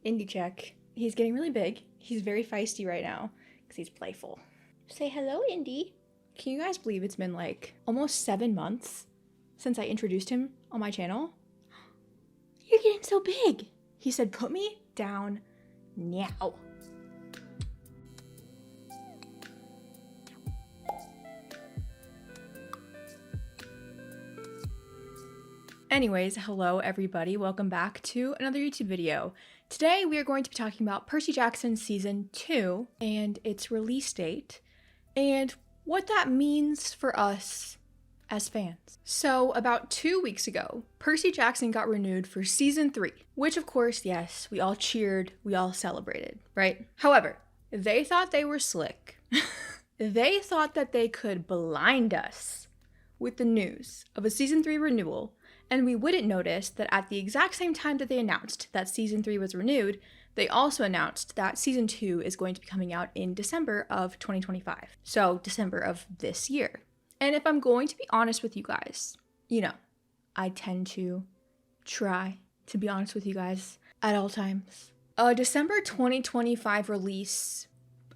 Indy check. He's getting really big. He's very feisty right now because he's playful. Say hello, Indy. Can you guys believe it's been like almost 7 months since I introduced him on my channel? You're getting so big. He said, put me down now. Anyways, hello everybody. Welcome back to another YouTube video. Today we are going to be talking about Percy Jackson Season 2 and its release date and what that means for us as fans. So about 2 weeks ago, Percy Jackson got renewed for Season 3, which of course, yes, we all cheered, we all celebrated, right? However, they thought they were slick. They thought that they could blind us with the news of a Season 3 renewal, and we wouldn't notice that at the exact same time that they announced that Season 3 was renewed, they also announced that Season 2 is going to be coming out in December of 2025. So December of this year. And if I'm going to be honest with you guys, I tend to try to be honest with you guys at all times. A December 2025 release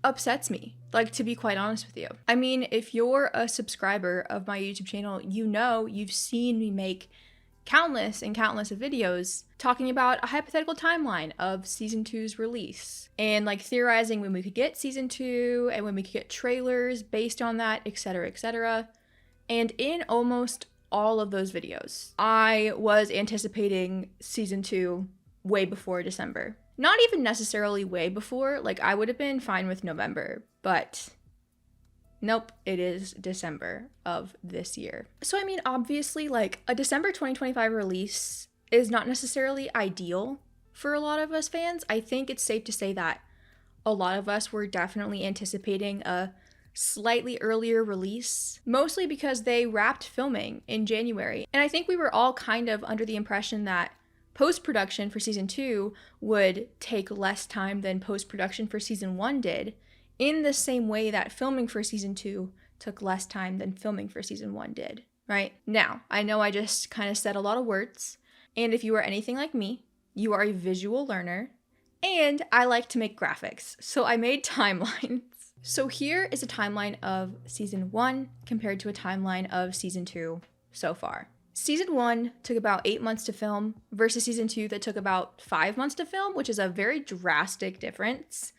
upsets me, to be quite honest with you. I mean, if you're a subscriber of my YouTube channel, you've seen me make countless of videos talking about a hypothetical timeline of Season 2's release and theorizing when we could get Season 2 and when we could get trailers based on that, etc., etc. And in almost all of those videos, I was anticipating Season 2 way before December. Not even necessarily way before, I would have been fine with November, but nope, it is December of this year. So I mean, obviously, a December 2025 release is not necessarily ideal for a lot of us fans. I think it's safe to say that a lot of us were definitely anticipating a slightly earlier release, mostly because they wrapped filming in January. And I think we were all kind of under the impression that post-production for Season 2 would take less time than post-production for Season 1 did, in the same way that filming for Season 2 took less time than filming for Season 1 did, right? Now, I know I just kind of said a lot of words, and if you are anything like me, you are a visual learner, and I like to make graphics, so I made timelines. So here is a timeline of Season 1 compared to a timeline of Season 2 so far. Season 1 took about 8 months to film versus Season 2 that took about 5 months to film, which is a very drastic difference.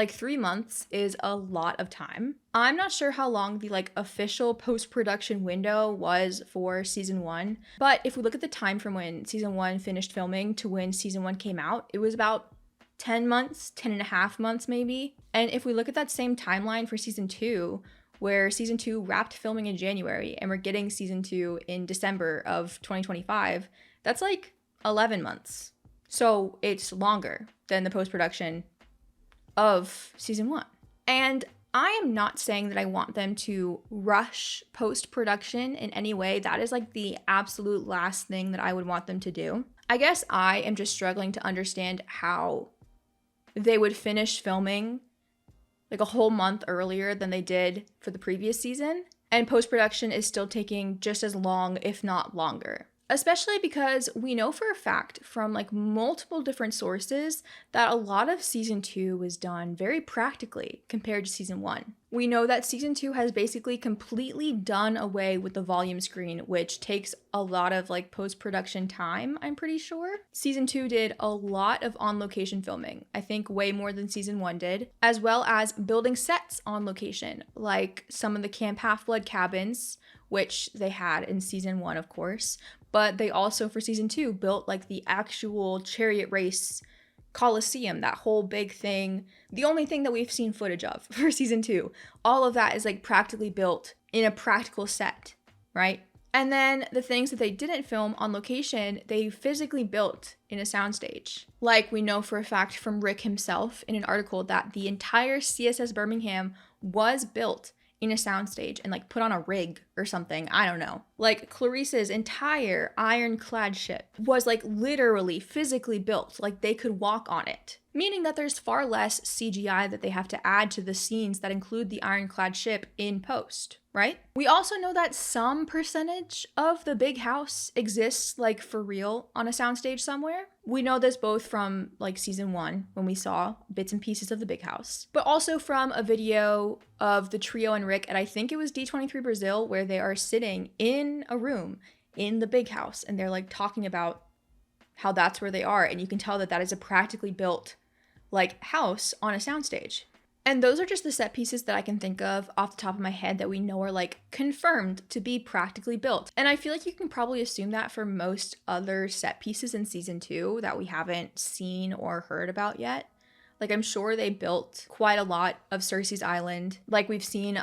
3 months is a lot of time. I'm not sure how long the official post-production window was for Season 1, but if we look at the time from when Season 1 finished filming to when Season 1 came out, it was about 10 months, 10 and a half months maybe. And if we look at that same timeline for Season 2, where Season 2 wrapped filming in January and we're getting Season 2 in December of 2025, that's 11 months. So it's longer than the post-production of Season 1. And I am not saying that I want them to rush post-production in any way. That is the absolute last thing that I would want them to do. I guess I am just struggling to understand how they would finish filming a whole month earlier than they did for the previous season, and post-production is still taking just as long, if not longer. Especially because we know for a fact from multiple different sources that a lot of Season 2 was done very practically compared to Season 1. We know that Season 2 has basically completely done away with the volume screen, which takes a lot of post-production time, I'm pretty sure. Season 2 did a lot of on-location filming, I think way more than Season 1 did, as well as building sets on location, like some of the Camp Half-Blood cabins, which they had in Season 1, of course, but they also, for Season 2, built the actual chariot race Coliseum, that whole big thing, the only thing that we've seen footage of for Season 2. All of that is practically built in a practical set, right? And then the things that they didn't film on location, they physically built in a soundstage. We know for a fact from Rick himself in an article that the entire CSS Birmingham was built in a soundstage and put on a rig or something. I don't know. Like Clarissa's entire ironclad ship was like literally physically built, like they could walk on it. Meaning that there's far less CGI that they have to add to the scenes that include the ironclad ship in post, right? We also know that some percentage of the big house exists like for real on a soundstage somewhere. We know this both from like season 1 when we saw bits and pieces of the big house, but also from a video of the trio and Rick at I think it was D23 Brazil where they are sitting in a room in the big house and they're like talking about how that's where they are, and you can tell that that is a practically built like house on a soundstage. And those are just the set pieces that I can think of off the top of my head that we know are like confirmed to be practically built. And I feel like you can probably assume that for most other set pieces in season 2 that we haven't seen or heard about yet. Like I'm sure they built quite a lot of Cersei's Island. Like we've seen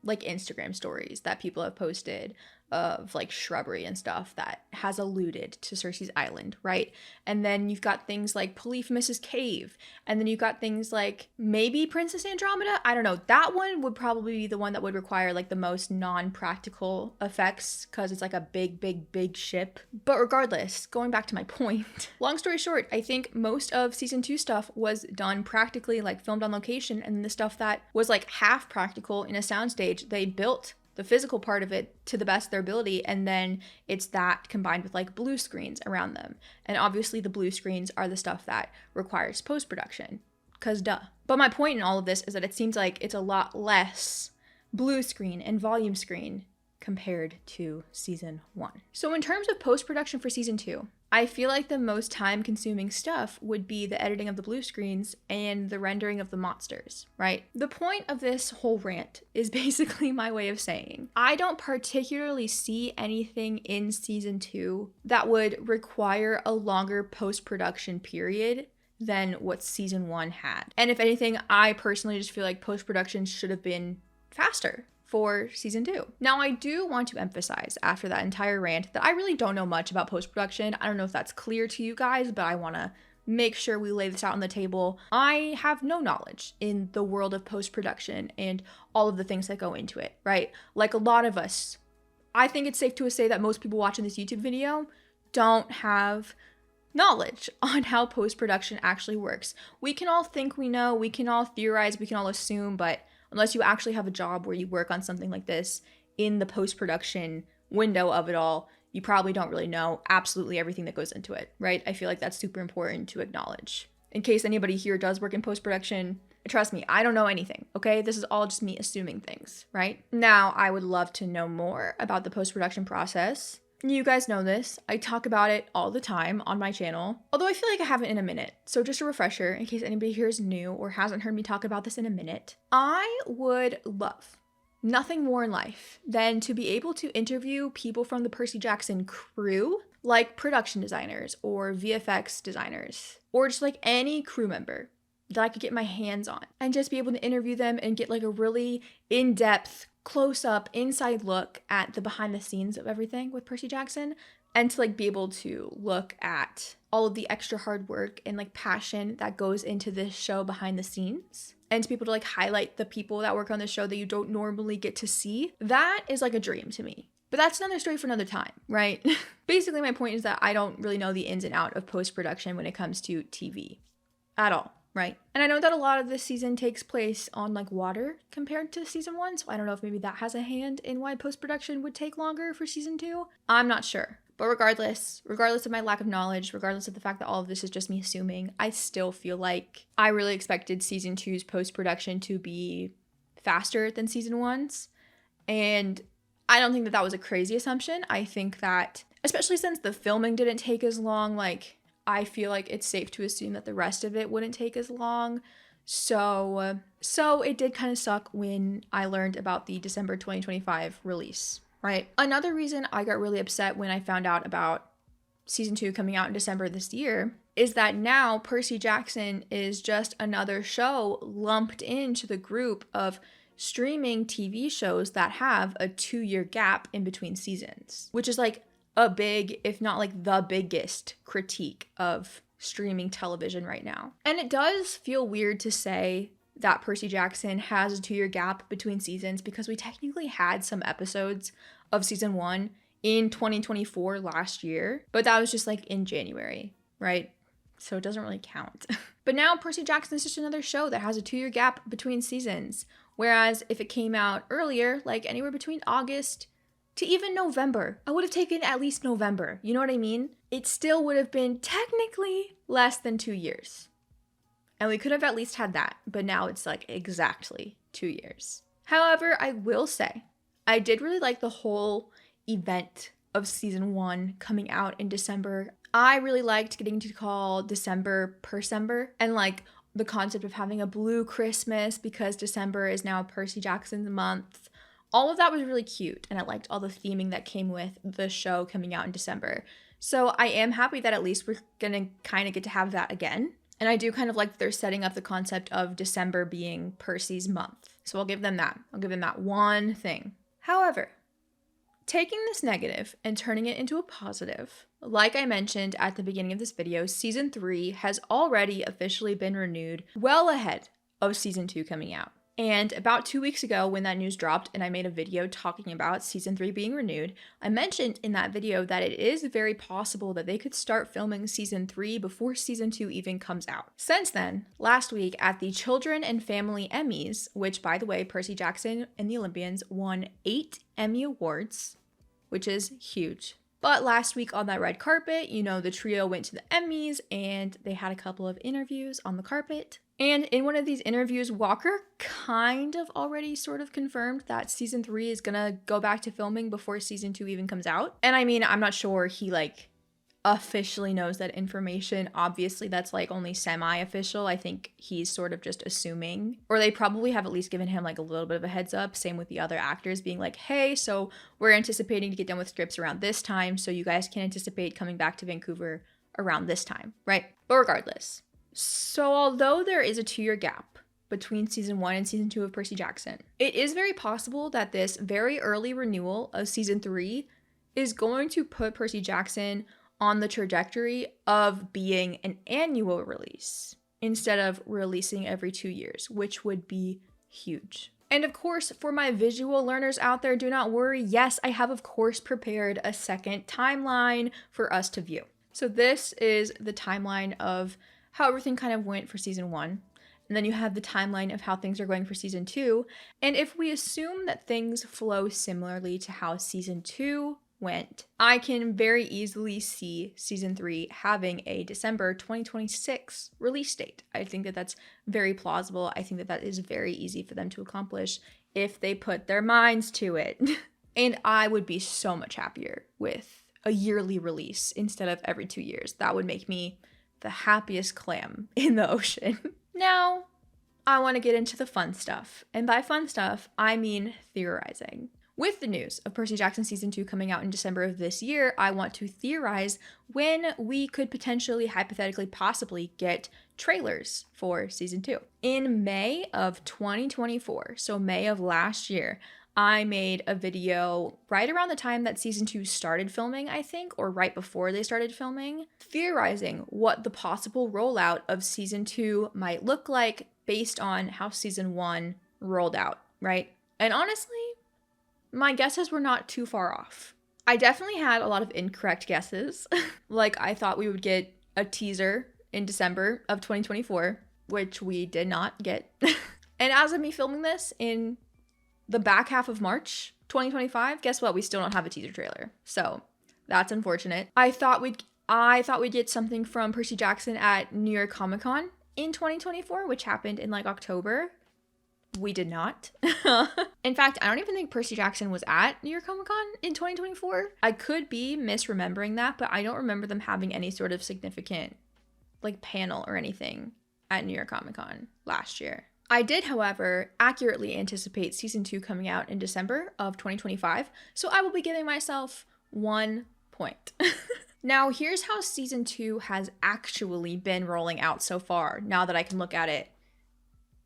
like Instagram stories that people have posted of like shrubbery and stuff that has alluded to Cersei's Island, right? And then you've got things like Polyphemus's Cave, and then you've got things like maybe Princess Andromeda. I don't know. That one would probably be the one that would require like the most non-practical effects because it's like a big ship. But regardless, going back to my point, long story short, I think most of season 2 stuff was done practically, like filmed on location, and the stuff that was like half practical in a soundstage, they built the physical part of it to the best of their ability, and then it's that combined with like blue screens around them. And obviously the blue screens are the stuff that requires post-production, cause duh. But my point in all of this is that it seems like it's a lot less blue screen and volume screen compared to season 1. So in terms of post-production for season 2, I feel like the most time-consuming stuff would be the editing of the blue screens and the rendering of the monsters, right? The point of this whole rant is basically my way of saying I don't particularly see anything in season 2 that would require a longer post-production period than what season 1 had. And if anything, I personally just feel like post-production should have been faster for season 2. Now, I do want to emphasize after that entire rant that I really don't know much about post-production. I don't know if that's clear to you guys, but I want to make sure we lay this out on the table. I have no knowledge in the world of post-production and all of the things that go into it, right? Like a lot of us, I think it's safe to say that most people watching this YouTube video don't have knowledge on how post-production actually works. We can all think we know, we can all theorize, we can all assume, but unless you actually have a job where you work on something like this in the post-production window of it all, you probably don't really know absolutely everything that goes into it, right? I feel like that's super important to acknowledge. In case anybody here does work in post-production, trust me, I don't know anything, okay? This is all just me assuming things, right? Now, I would love to know more about the post-production process. You guys know this. I talk about it all the time on my channel, although I feel like I haven't in a minute. So just a refresher, in case anybody here is new or hasn't heard me talk about this in a minute, I would love nothing more in life than to be able to interview people from the Percy Jackson crew, like production designers or VFX designers, or just like any crew member that I could get my hands on and just be able to interview them and get like a really in-depth, close-up, inside look at the behind the scenes of everything with Percy Jackson, and to like be able to look at all of the extra hard work and like passion that goes into this show behind the scenes, and to be able to like highlight the people that work on the show that you don't normally get to see. That is like a dream to me. But that's another story for another time, right? Basically, my point is that I don't really know the ins and outs of post-production when it comes to TV at all. Right. And I know that a lot of this season takes place on like water compared to season 1. So I don't know if maybe that has a hand in why post-production would take longer for season 2. I'm not sure. But regardless of my lack of knowledge, regardless of the fact that all of this is just me assuming, I still feel like I really expected season 2's post-production to be faster than season 1's. And I don't think that that was a crazy assumption. I think that, especially since the filming didn't take as long, like, I feel like it's safe to assume that the rest of it wouldn't take as long. So it did kind of suck when I learned about the December 2025 release, right? Another reason I got really upset when I found out about season 2 coming out in December this year is that now Percy Jackson is just another show lumped into the group of streaming TV shows that have a 2-year gap in between seasons, which is like a big, if not like the biggest critique of streaming television right now. And it does feel weird to say that Percy Jackson has a 2-year gap between seasons because we technically had some episodes of season 1 in 2024 last year, but that was just like in January, right? So it doesn't really count. But now Percy Jackson is just another show that has a 2-year gap between seasons. Whereas if it came out earlier, like anywhere between August to even November, I would have taken at least November. You know what I mean? It still would have been technically less than 2 years. And we could have at least had that, but now it's like exactly 2 years. However, I will say, I did really like the whole event of season 1 coming out in December. I really liked getting to call December Percember, and like the concept of having a blue Christmas because December is now Percy Jackson's month. All of that was really cute, and I liked all the theming that came with the show coming out in December. So I am happy that at least we're gonna kind of get to have that again. And I do kind of like that they're setting up the concept of December being Percy's month. So I'll give them that. I'll give them that one thing. However, taking this negative and turning it into a positive, like I mentioned at the beginning of this video, season 3 has already officially been renewed well ahead of season 2 coming out. And about 2 weeks ago when that news dropped and I made a video talking about season 3 being renewed, I mentioned in that video that it is very possible that they could start filming season 3 before season 2 even comes out. Since then, last week at the Children and Family Emmys, which by the way, Percy Jackson and the Olympians won 8 Emmy Awards, which is huge. But last week on that red carpet, you know, the trio went to the Emmys and they had a couple of interviews on the carpet. And in one of these interviews, Walker kind of already sort of confirmed that season 3 is gonna go back to filming before season 2 even comes out. And I mean, I'm not sure he like officially knows that information. Obviously, that's like only semi-official. I think he's sort of just assuming, or they probably have at least given him like a little bit of a heads up. Same with the other actors being like, hey, so we're anticipating to get done with scripts around this time, so you guys can anticipate coming back to Vancouver around this time, right? But regardless. So although there is a 2-year gap between season 1 and season 2 of Percy Jackson, it is very possible that this very early renewal of season 3 is going to put Percy Jackson on the trajectory of being an annual release instead of releasing every 2 years, which would be huge. And of course, for my visual learners out there, do not worry. Yes, I have of course prepared a second timeline for us to view. So this is the timeline of how everything kind of went for season 1. And then you have the timeline of how things are going for season 2. And if we assume that things flow similarly to how season 2 went, I can very easily see season 3 having a December 2026 release date. I think that that's very plausible. I think that that is very easy for them to accomplish if they put their minds to it. And I would be so much happier with a yearly release instead of every 2 years. That would make me the happiest clam in the ocean. Now, I want to get into the fun stuff. And by fun stuff, I mean theorizing. With the news of Percy Jackson Season 2 coming out in December of this year, I want to theorize when we could potentially, hypothetically, possibly get trailers for Season 2. In May of 2024, so May of last year, I made a video right around the time that season 2 started filming, I think, or right before they started filming, theorizing what the possible rollout of season 2 might look like based on how season 1 rolled out, right? And honestly, my guesses were not too far off. I definitely had a lot of incorrect guesses. Like, I thought we would get a teaser in December of 2024, which we did not get. And as of me filming this in the back half of March 2025, guess what? We still don't have a teaser trailer. So that's unfortunate. I thought we'd get something from Percy Jackson at New York Comic Con in 2024, which happened in like October. We did not. In fact, I don't even think Percy Jackson was at New York Comic Con in 2024. I could be misremembering that, but I don't remember them having any sort of significant like panel or anything at New York Comic Con last year. I did, however, accurately anticipate season 2 coming out in December of 2025, so I will be giving myself 1 point. Now, here's how season 2 has actually been rolling out so far, now that I can look at it,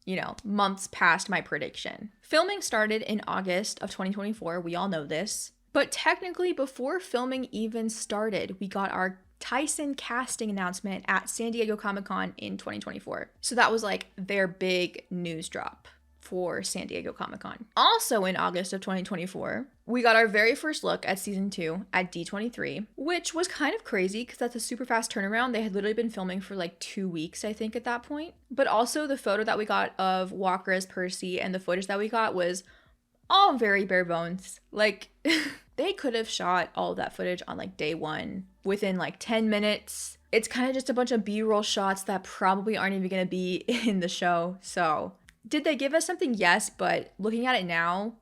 you know, months past my prediction. Filming started in August of 2024, we all know this, but technically before filming even started, we got our Tyson casting announcement at San Diego Comic-Con in 2024. So that was like their big news drop for San Diego Comic-Con. Also in August of 2024, we got our very first look at season 2 at D23, which was kind of crazy because that's a super fast turnaround. They had literally been filming for like 2 weeks, I think, at that point. But also the photo that we got of Walker as Percy and the footage that we got was all very bare bones. Like, they could have shot all of that footage on like day 1 within like 10 minutes. It's kind of just a bunch of B-roll shots that probably aren't even going to be in the show. So did they give us something? Yes, but looking at it now,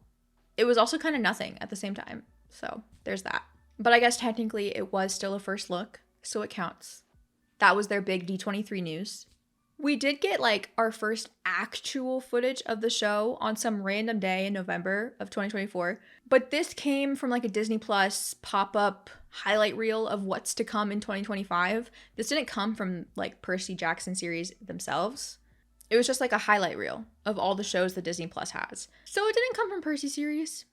it was also kind of nothing at the same time. So there's that. But I guess technically it was still a first look, so it counts. That was their big D23 news. We did get like our first actual footage of the show on some random day in November of 2024. But this came from like a Disney Plus pop-up highlight reel of what's to come in 2025. This didn't come from like Percy Jackson series themselves. It was just like a highlight reel of all the shows that Disney Plus has. So it didn't come from Percy series.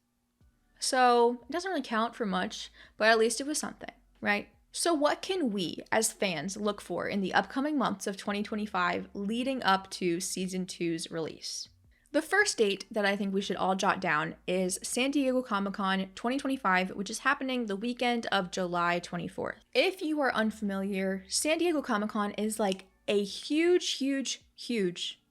So it doesn't really count for much, but at least it was something, right? So what can we as fans look for in the upcoming months of 2025 leading up to season 2's release? The first date that I think we should all jot down is San Diego Comic-Con 2025, which is happening the weekend of July 24th. If you are unfamiliar, San Diego Comic-Con is like a huge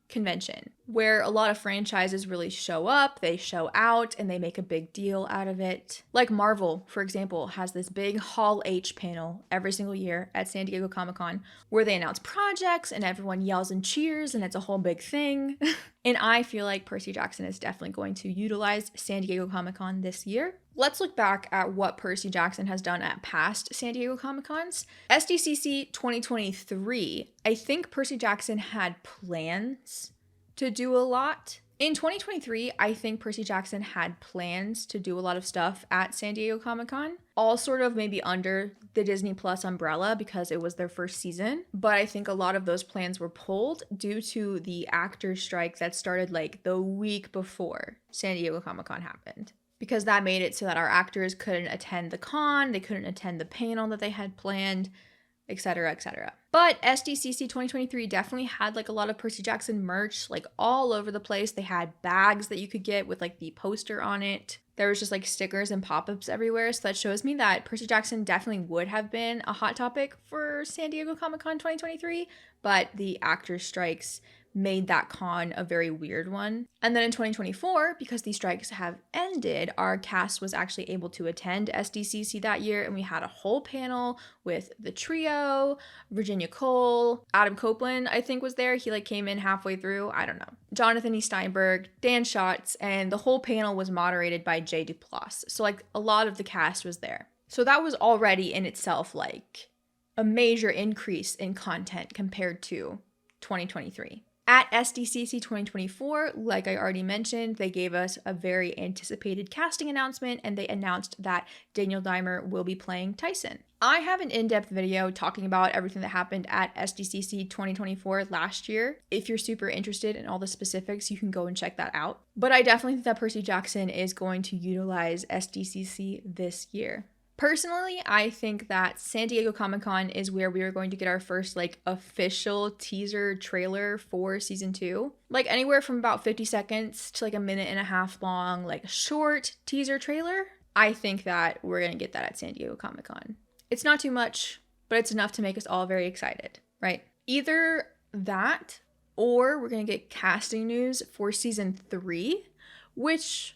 convention where a lot of franchises really show up, they show out, and they make a big deal out of it. Like Marvel, for example, has this big Hall H panel every single year at San Diego Comic-Con where they announce projects and everyone yells and cheers and it's a whole big thing. And I feel like Percy Jackson is definitely going to utilize San Diego Comic-Con this year. Let's look back at what Percy Jackson has done at past San Diego Comic-Cons. SDCC 2023, I think Percy Jackson had plans to do a lot. In 2023, I think Percy Jackson had plans to do a lot of stuff at San Diego Comic-Con, all sort of maybe under the Disney Plus umbrella because it was their first season. But I think a lot of those plans were pulled due to the actors' strike that started like the week before San Diego Comic-Con happened. Because that made it so that our actors couldn't attend the con, they couldn't attend the panel that they had planned, etc., etc. But SDCC 2023 definitely had like a lot of Percy Jackson merch like all over the place. They had bags that you could get with like the poster on it. There was just like stickers and pop-ups everywhere. So that shows me that Percy Jackson definitely would have been a hot topic for San Diego Comic-Con 2023, but the actors' strikes made that con a very weird one. And then in 2024, because these strikes have ended, our cast was actually able to attend SDCC that year, and we had a whole panel with the trio, Virginia Cole, Adam Copeland, I think was there. He like came in halfway through, I don't know. Jonathan E. Steinberg, Dan Schatz, and the whole panel was moderated by Jay Duplass. So like a lot of the cast was there. So that was already in itself like a major increase in content compared to 2023. At SDCC 2024, like I already mentioned, they gave us a very anticipated casting announcement and they announced that Daniel Dimer will be playing Tyson. I have an in-depth video talking about everything that happened at SDCC 2024 last year. If you're super interested in all the specifics, you can go and check that out. But I definitely think that Percy Jackson is going to utilize SDCC this year. Personally, I think that San Diego Comic-Con is where we are going to get our first like official teaser trailer for season 2. Like anywhere from about 50 seconds to like a minute and a half long, like short teaser trailer. I think that we're going to get that at San Diego Comic-Con. It's not too much, but it's enough to make us all very excited, right? Either that or we're going to get casting news for season 3, which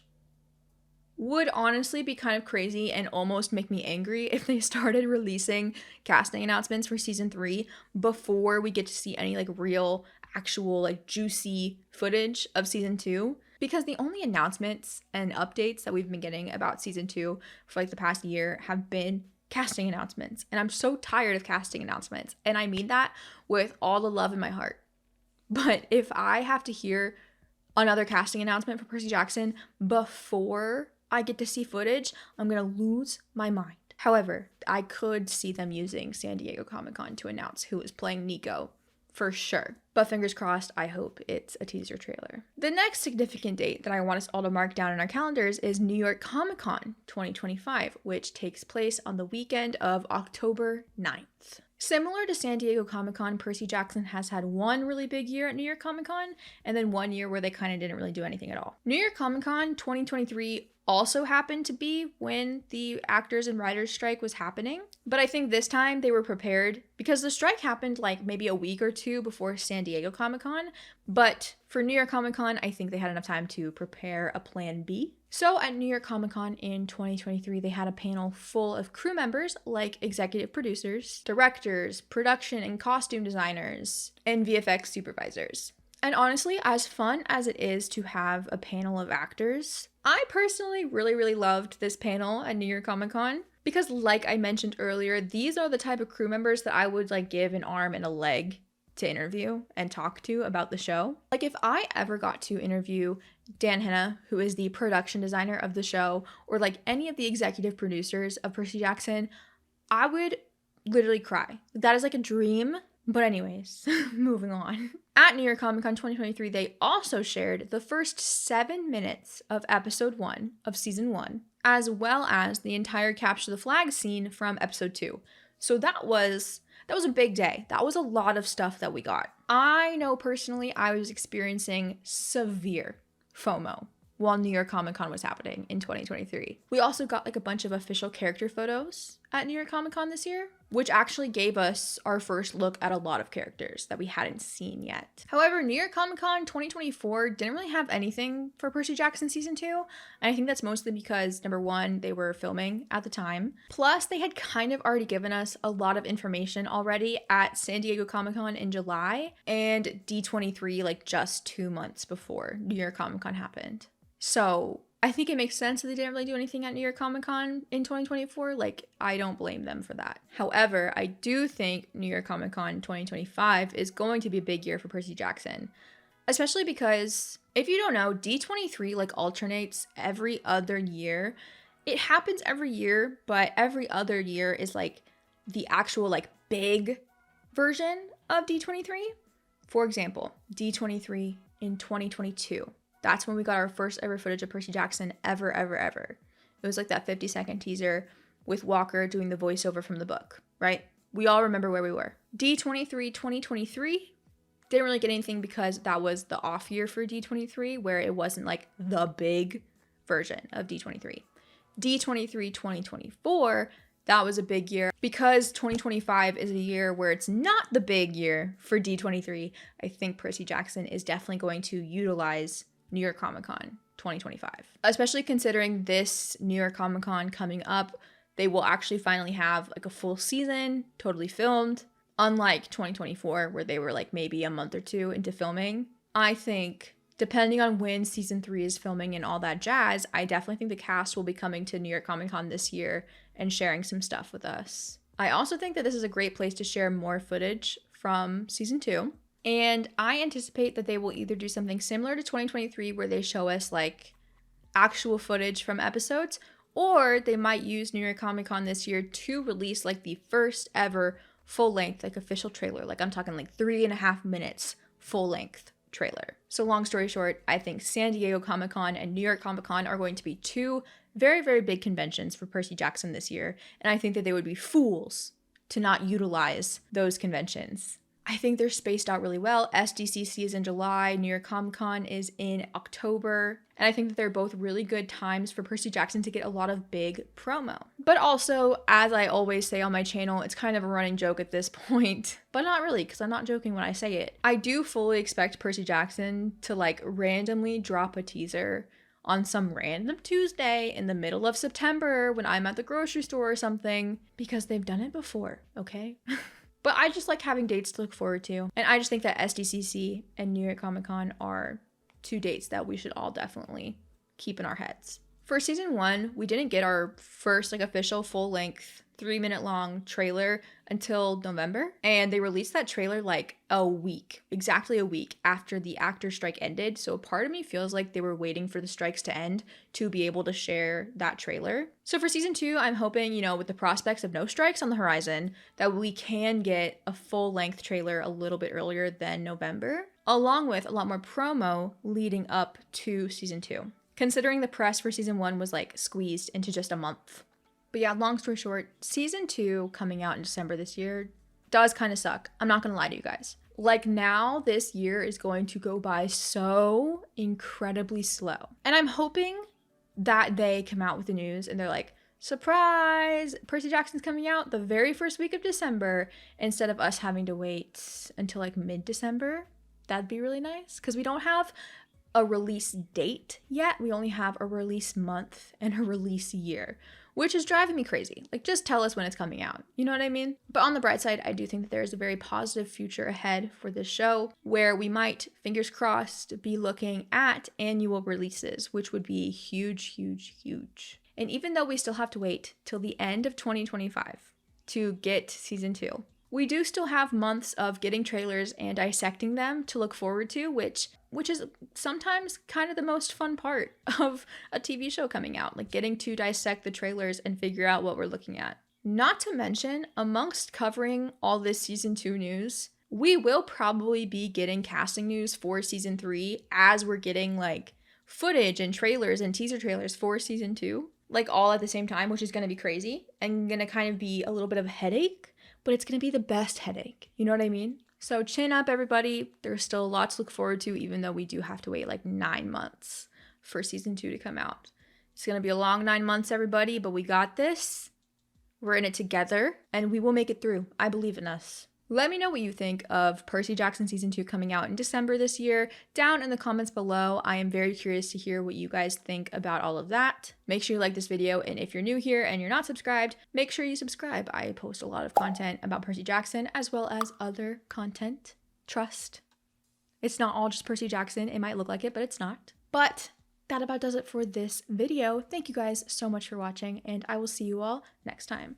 would honestly be kind of crazy and almost make me angry if they started releasing casting announcements for season 3 before we get to see any like real, actual, like juicy footage of season 2. Because the only announcements and updates that we've been getting about season 2 for like the past year have been casting announcements. And I'm so tired of casting announcements. And I mean that with all the love in my heart. But if I have to hear another casting announcement for Percy Jackson before I get to see footage, I'm gonna lose my mind. However, I could see them using San Diego Comic-Con to announce who is playing Nico for sure. But fingers crossed, I hope it's a teaser trailer. The next significant date that I want us all to mark down in our calendars is New York Comic Con 2025, which takes place on the weekend of October 9th. Similar to San Diego Comic Con, Percy Jackson has had one really big year at New York Comic Con, and then one year where they kind of didn't really do anything at all. New York Comic Con 2023 also happened to be when the actors and writers strike was happening, but I think this time they were prepared because the strike happened like maybe a week or two before San Diego Comic Con, but for New York Comic Con, I think they had enough time to prepare a plan B. So at New York Comic Con in 2023, they had a panel full of crew members like executive producers, directors, production and costume designers, and VFX supervisors. And honestly, as fun as it is to have a panel of actors, I personally really loved this panel at New York Comic Con because, like I mentioned earlier, these are the type of crew members that I would like give an arm and a leg to interview and talk to about the show. Like if I ever got to interview Dan Hanna, who is the production designer of the show, or like any of the executive producers of Percy Jackson, I would literally cry. That is like a dream. But anyways, moving on. At New York Comic Con 2023, they also shared the first 7 minutes of episode 1 of season 1, as well as the entire Capture the Flag scene from episode 2. So that was a big day. That was a lot of stuff that we got. I know personally I was experiencing severe FOMO while New York Comic Con was happening in 2023. We also got like a bunch of official character photos at New York Comic Con this year, which actually gave us our first look at a lot of characters that we hadn't seen yet. However, New York Comic Con 2024 didn't really have anything for Percy Jackson Season 2, and I think that's mostly because, number one, they were filming at the time, plus they had kind of already given us a lot of information already at San Diego Comic Con in July, and D23 like just 2 months before New York Comic Con happened. So I think it makes sense that they didn't really do anything at New York Comic Con in 2024. Like, I don't blame them for that. However, I do think New York Comic Con 2025 is going to be a big year for Percy Jackson. Especially because, if you don't know, D23 like alternates every other year. It happens every year, but every other year is like the actual like big version of D23. For example, D23 in 2022. That's when we got our first ever footage of Percy Jackson ever. It was like that 50-second teaser with Walker doing the voiceover from the book, right? We all remember where we were. D23 2023 didn't really get anything because that was the off year for D23, where it wasn't like the big version of D23. D23 2024, that was a big year. Because 2025 is a year where it's not the big year for D23, I think Percy Jackson is definitely going to utilize New York Comic Con 2025. Especially considering this New York Comic Con coming up, they will actually finally have like a full season, totally filmed, unlike 2024 where they were like maybe a month or two into filming. I think depending on when season 3 is filming and all that jazz, I definitely think the cast will be coming to New York Comic Con this year and sharing some stuff with us. I also think that this is a great place to share more footage from season 2. And I anticipate that they will either do something similar to 2023 where they show us like actual footage from episodes, or they might use New York Comic Con this year to release like the first ever full length, like official trailer. Like I'm talking like 3.5 minutes full length trailer. So long story short, I think San Diego Comic Con and New York Comic Con are going to be two very big conventions for Percy Jackson this year. And I think that they would be fools to not utilize those conventions. I think they're spaced out really well. SDCC is in July, New York Comic Con is in October, and I think that they're both really good times for Percy Jackson to get a lot of big promo. But also, as I always say on my channel, it's kind of a running joke at this point, but not really, because I'm not joking when I say it. I do fully expect Percy Jackson to like randomly drop a teaser on some random Tuesday in the middle of September when I'm at the grocery store or something, because they've done it before, okay? But I just like having dates to look forward to. And I just think that SDCC and New York Comic Con are two dates that we should all definitely keep in our heads. For season 1, we didn't get our first like official full length 3-minute long trailer until November. And they released that trailer like exactly a week after the actor strike ended. So part of me feels like they were waiting for the strikes to end to be able to share that trailer. So for season 2, I'm hoping, with the prospects of no strikes on the horizon, that we can get a full length trailer a little bit earlier than November, along with a lot more promo leading up to season 2. Considering the press for season 1 was like squeezed into just a month. But yeah, long story short, season 2 coming out in December this year does kind of suck. I'm not gonna lie to you guys. Like now, this year is going to go by so incredibly slow. And I'm hoping that they come out with the news and they're like, surprise, Percy Jackson's coming out the very first week of December, instead of us having to wait until like mid-December. That'd be really nice, because we don't have a release date yet. We only have a release month and a release year, which is driving me crazy. Like, just tell us when it's coming out. You know what I mean? But on the bright side, I do think that there is a very positive future ahead for this show, where we might, fingers crossed, be looking at annual releases, which would be huge, huge, huge. And even though we still have to wait till the end of 2025 to get season 2, we do still have months of getting trailers and dissecting them to look forward to, which is sometimes kind of the most fun part of a TV show coming out, like getting to dissect the trailers and figure out what we're looking at. Not to mention, amongst covering all this season 2 news, we will probably be getting casting news for season 3 as we're getting like footage and trailers and teaser trailers for season 2, like all at the same time, which is going to be crazy and going to kind of be a little bit of a headache. But it's going to be the best headache. You know what I mean? So chin up, everybody. There's still a lot to look forward to, even though we do have to wait like 9 months for season 2 to come out. It's going to be a long 9 months, everybody, but we got this. We're in it together, and we will make it through. I believe in us. Let me know what you think of Percy Jackson season 2 coming out in December this year down in the comments below. I am very curious to hear what you guys think about all of that. Make sure you like this video, and if you're new here and you're not subscribed, make sure you subscribe. I post a lot of content about Percy Jackson as well as other content. Trust. It's not all just Percy Jackson. It might look like it, but it's not. But that about does it for this video. Thank you guys so much for watching, and I will see you all next time.